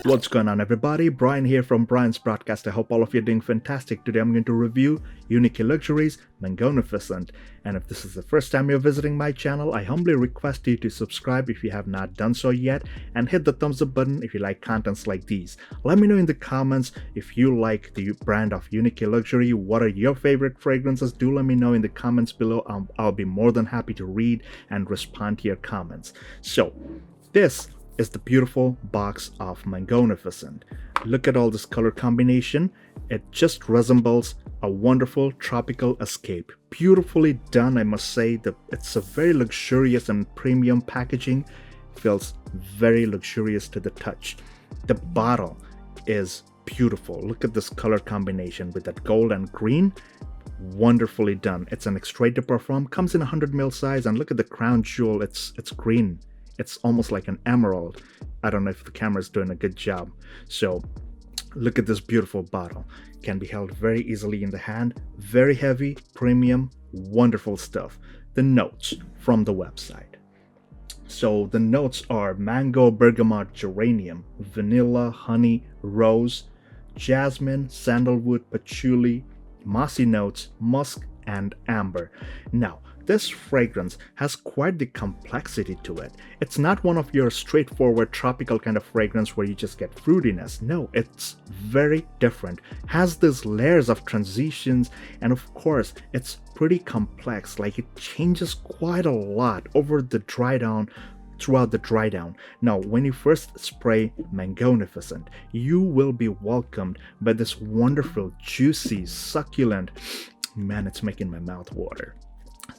What's going on, everybody? Brian here from Brian's Broadcast. I hope all of you are doing fantastic. Today I'm going to review Uniquee Luxury's Mangonifiscent. And if this is the first time you're visiting my channel, I humbly request you to subscribe if you have not done so yet, and hit the thumbs up button if you like contents like these. Let me know in the comments if you like the brand of Uniquee Luxury. What are your favorite fragrances? Do let me know in the comments below. I'll be more than happy to read and respond to your comments. So, this is the beautiful box of Mangonifiscent. Look at all this color combination. It just resembles a wonderful tropical escape. Beautifully done, I must say. It's a very luxurious and premium packaging. Feels very luxurious to the touch. The bottle is beautiful. Look at this color combination with that gold and green. Wonderfully done. It's an extrait de parfum. Comes in 100 ml size, and look at the crown jewel. It's green. It's almost like an emerald. I don't know if the camera is doing a good job. So look at this beautiful bottle. Can be held very easily in the hand. Very heavy, premium, wonderful stuff. The notes from the website. So the notes are mango, bergamot, geranium, vanilla, honey, rose, jasmine, sandalwood, patchouli, mossy notes, musk, and amber. Now, this fragrance has quite the complexity to it. It's not one of your straightforward tropical kind of fragrance where you just get fruitiness. No, it's very different. Has these layers of transitions, and of course, it's pretty complex. Like, it changes quite a lot over the dry down, throughout the dry down. Now, when you first spray Mangonifiscent, you will be welcomed by this wonderful, juicy, succulent, man, it's making my mouth water.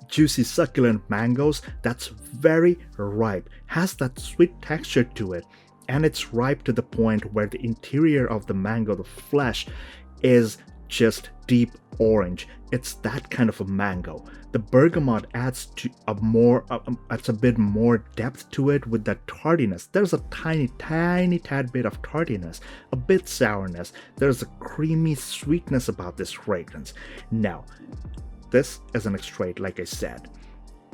Juicy, succulent mangoes that's very ripe, has that sweet texture to it, and it's ripe to the point where the interior of the mango, the flesh, is just deep orange. It's that kind of a mango. The bergamot adds to adds a bit more depth to it with that tardiness. There's a tiny tad bit of tardiness, a bit sourness. There's a creamy sweetness about this fragrance. Now, this is an extrait, like I said.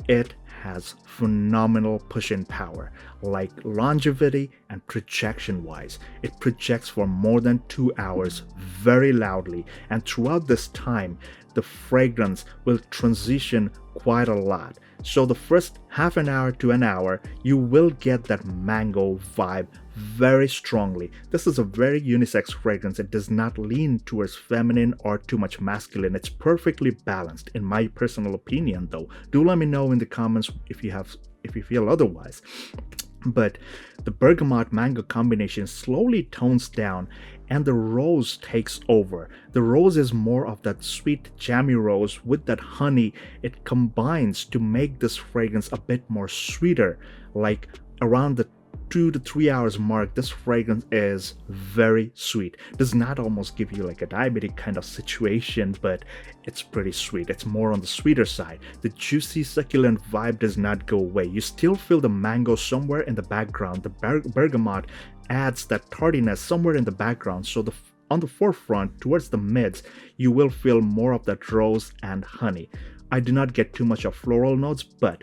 It has phenomenal push-in power, like longevity and projection wise. It projects for more than 2 hours very loudly, and throughout this time, the fragrance will transition quite a lot. So the first half an hour to an hour, you will get that mango vibe very strongly. This is a very unisex fragrance. It does not lean towards feminine or too much masculine. It's perfectly balanced, in my personal opinion, though. Do let me know in the comments if you feel otherwise. But the bergamot mango combination slowly tones down and the rose takes over. The rose is more of that sweet jammy rose with that honey. It combines to make this fragrance a bit more sweeter. Like around the 2 to 3 hours mark, this fragrance is very sweet. Does not almost give you like a diabetic kind of situation, but it's pretty sweet. It's more on the sweeter side. The juicy, succulent vibe does not go away. You still feel the mango somewhere in the background. The bergamot adds that tardiness somewhere in the background. So on the forefront, towards the mids, you will feel more of that rose and honey. I do not get too much of floral notes, but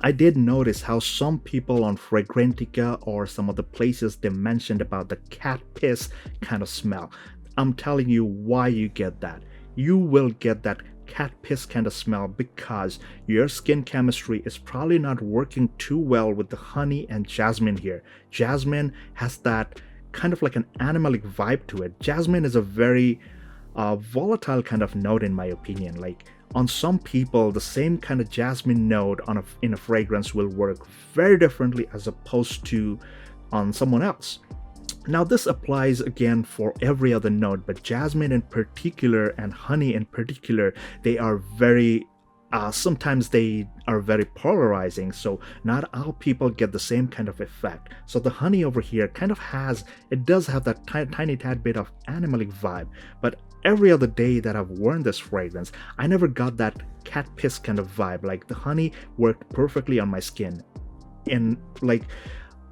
I did notice how some people on Fragrantica or some of the places they mentioned about the cat piss kind of smell. I'm telling you why you get that. You will get that cat piss kind of smell because your skin chemistry is probably not working too well with the honey and jasmine here. Jasmine has that kind of like an animalic vibe to it. Jasmine is a very volatile kind of note, in my opinion. Like, on some people, the same kind of jasmine note in a fragrance will work very differently as opposed to on someone else. Now, this applies again for every other note, but jasmine in particular and honey in particular, they are very sometimes they are very polarizing, so not all people get the same kind of effect. So the honey over here kind of does have that tiny tad bit of animalic vibe, but every other day that I've worn this fragrance, I never got that cat piss kind of vibe. Like, the honey worked perfectly on my skin. And like,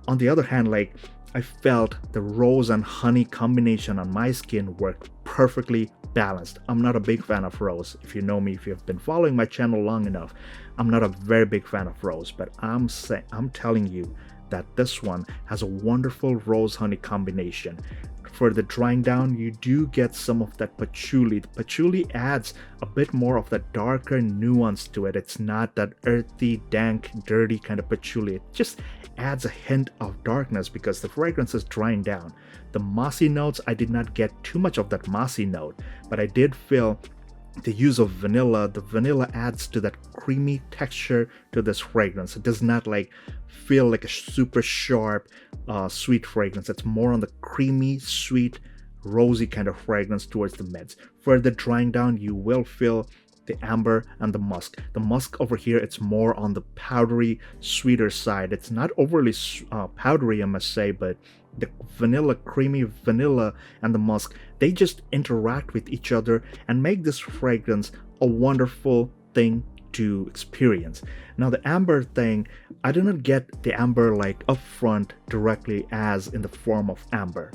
on the other hand, like, I felt the rose and honey combination on my skin worked perfectly balanced. I'm not a big fan of rose. If you know me, if you've been following my channel long enough, I'm not a very big fan of rose, but I'm telling you, that this one has a wonderful rose honey combination. For the drying down, you do get some of that patchouli. The patchouli adds a bit more of that darker nuance to it. It's not that earthy, dank, dirty kind of patchouli. It just adds a hint of darkness because the fragrance is drying down. The mossy notes, I did not get too much of that mossy note, but I did feel the use of vanilla. The vanilla adds to that creamy texture to this fragrance. It does not feel like a super sharp sweet fragrance. It's more on the creamy, sweet, rosy kind of fragrance towards the mids. Further drying down, you will feel the amber and the musk. The musk over here, it's more on the powdery, sweeter side. It's not overly powdery, I must say, but the vanilla, creamy vanilla and the musk, they just interact with each other and make this fragrance a wonderful thing to experience. Now the amber thing, I did not get the amber up front directly as in the form of amber.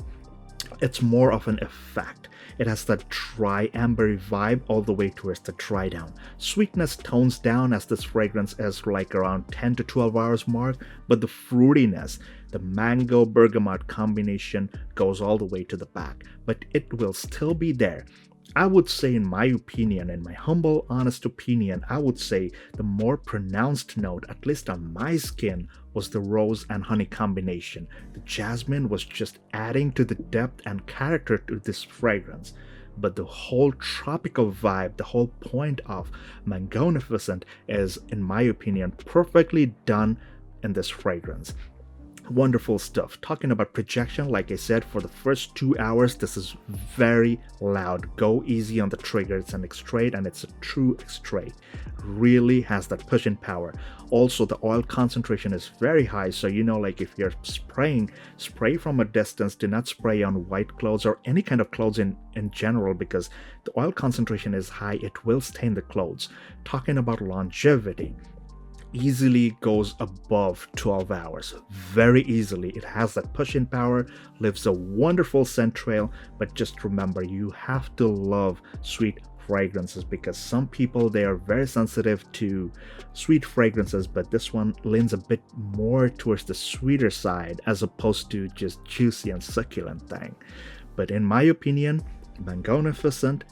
It's more of an effect. It has that dry ambery vibe all the way towards the dry down. Sweetness tones down as this fragrance is around 10 to 12 hours mark, but the fruitiness, the mango bergamot combination goes all the way to the back, but it will still be there. I would say, in my opinion, in my humble, honest opinion, I would say the more pronounced note, at least on my skin, was the rose and honey combination. The jasmine was just adding to the depth and character to this fragrance. But the whole tropical vibe, the whole point of Mangonifiscent is, in my opinion, perfectly done in this fragrance. Wonderful stuff. Talking about projection, like I said, for the first 2 hours, this is very loud. Go easy on the trigger. It's an extrait and it's a true extrait. Really has that pushing power. Also, the oil concentration is very high, so if you're spraying, spray from a distance. Do not spray on white clothes or any kind of clothes in general, because the oil concentration is high. It will stain the clothes. Talking about longevity, easily goes above 12 hours, very easily. It has that pushing power, leaves a wonderful scent trail, but just remember, you have to love sweet fragrances, because some people, they are very sensitive to sweet fragrances, but this one leans a bit more towards the sweeter side as opposed to just juicy and succulent thing. But in my opinion, Mangonifiscent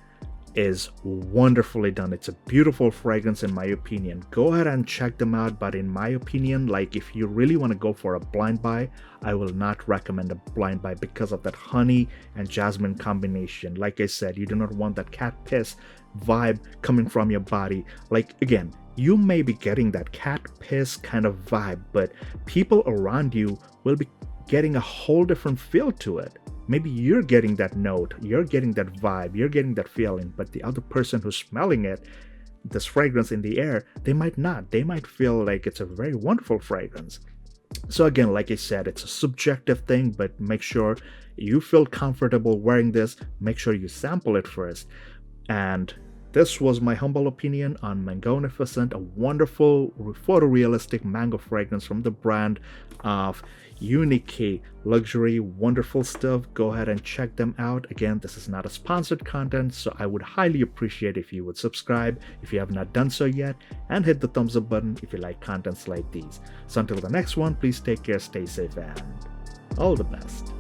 is wonderfully done. It's a beautiful fragrance in my opinion. Go ahead and check them out, but in my opinion, if you really want to go for a blind buy, I will not recommend a blind buy because of that honey and jasmine combination. Like I said, you do not want that cat piss vibe coming from your body. Again, you may be getting that cat piss kind of vibe, but people around you will be getting a whole different feel to it. Maybe you're getting that note, you're getting that vibe, you're getting that feeling, but the other person who's smelling it, this fragrance in the air, they might not. They might feel like it's a very wonderful fragrance. So again, like I said, it's a subjective thing, but make sure you feel comfortable wearing this. Make sure you sample it first. And this was my humble opinion on Mangonifiscent, a wonderful photorealistic mango fragrance from the brand of Uniquee Luxury. Wonderful stuff. Go ahead and check them out. Again, this is not a sponsored content, so I would highly appreciate if you would subscribe if you have not done so yet, and hit the thumbs up button if you like contents like these. So until the next one, please take care, stay safe, and all the best.